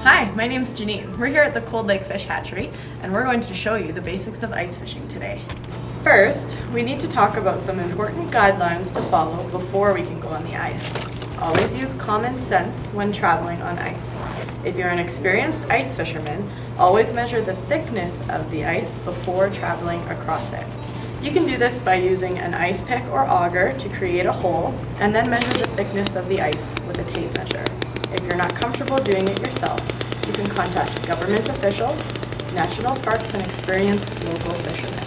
Hi, my name's Janine. We're here at the Cold Lake Fish Hatchery, and we're going to show you the basics of ice fishing today. First, we need to talk about some important guidelines to follow before we can go on the ice. Always use common sense when traveling on ice. If you're an experienced ice fisherman, always measure the thickness of the ice before traveling across it. You can do this by using an ice pick or auger to create a hole, and then measure the thickness of the ice with a tape measure. If you're not comfortable doing it yourself, you can contact government officials, national parks, and experienced local fishermen.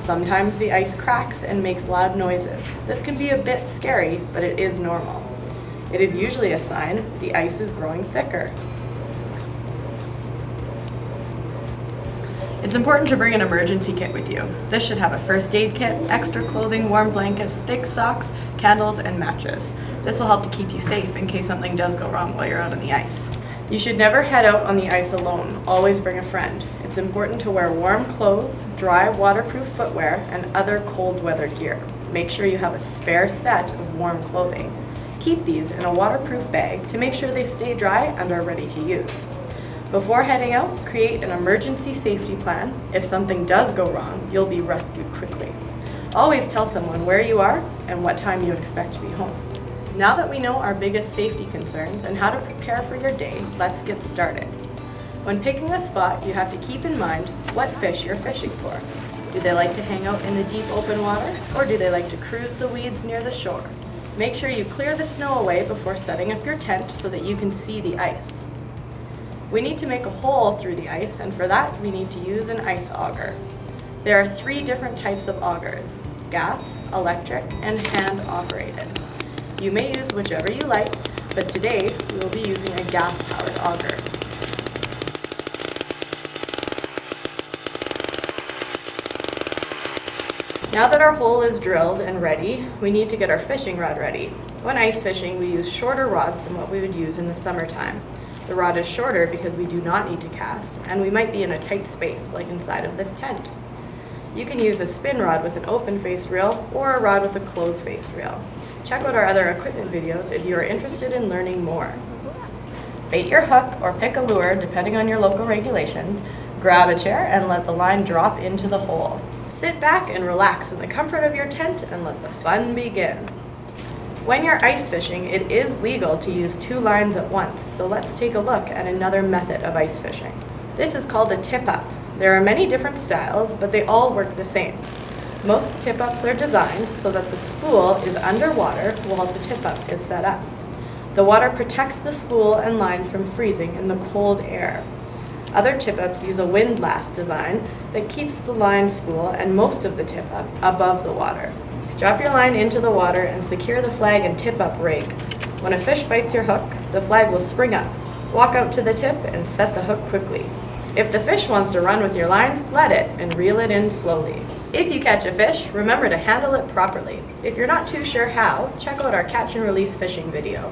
Sometimes the ice cracks and makes loud noises. This can be a bit scary, but it is normal. It is usually a sign the ice is growing thicker. It's important to bring an emergency kit with you. This should have a first aid kit, extra clothing, warm blankets, thick socks, candles, and matches. This will help to keep you safe in case something does go wrong while you're out on the ice. You should never head out on the ice alone. Always bring a friend. It's important to wear warm clothes, dry waterproof footwear, and other cold weather gear. Make sure you have a spare set of warm clothing. Keep these in a waterproof bag to make sure they stay dry and are ready to use. Before heading out, create an emergency safety plan. If something does go wrong, you'll be rescued quickly. Always tell someone where you are and what time you expect to be home. Now that we know our biggest safety concerns and how to prepare for your day, let's get started. When picking a spot, you have to keep in mind what fish you're fishing for. Do they like to hang out in the deep open water, or do they like to cruise the weeds near the shore? Make sure you clear the snow away before setting up your tent so that you can see the ice. We need to make a hole through the ice, and for that we need to use an ice auger. There are 3 different types of augers: gas, electric, and hand operated. You may use whichever you like, but today we will be using a gas-powered auger. Now that our hole is drilled and ready, we need to get our fishing rod ready. When ice fishing, we use shorter rods than what we would use in the summertime. The rod is shorter because we do not need to cast, and we might be in a tight space, like inside of this tent. You can use a spin rod with an open face reel or a rod with a closed face reel. Check out our other equipment videos if you are interested in learning more. Bait your hook or pick a lure depending on your local regulations, grab a chair and let the line drop into the hole. Sit back and relax in the comfort of your tent and let the fun begin. When you're ice fishing, it is legal to use 2 lines at once, so let's take a look at another method of ice fishing. This is called a tip-up. There are many different styles, but they all work the same. Most tip-ups are designed so that the spool is underwater while the tip-up is set up. The water protects the spool and line from freezing in the cold air. Other tip-ups use a windlass design that keeps the line spool and most of the tip-up above the water. Drop your line into the water and secure the flag and tip-up rig. When a fish bites your hook, the flag will spring up. Walk out to the tip and set the hook quickly. If the fish wants to run with your line, let it and reel it in slowly. If you catch a fish, remember to handle it properly. If you're not too sure how, check out our catch and release fishing video.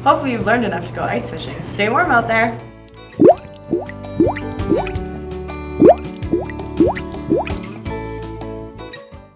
Hopefully you've learned enough to go ice fishing. Stay warm out there.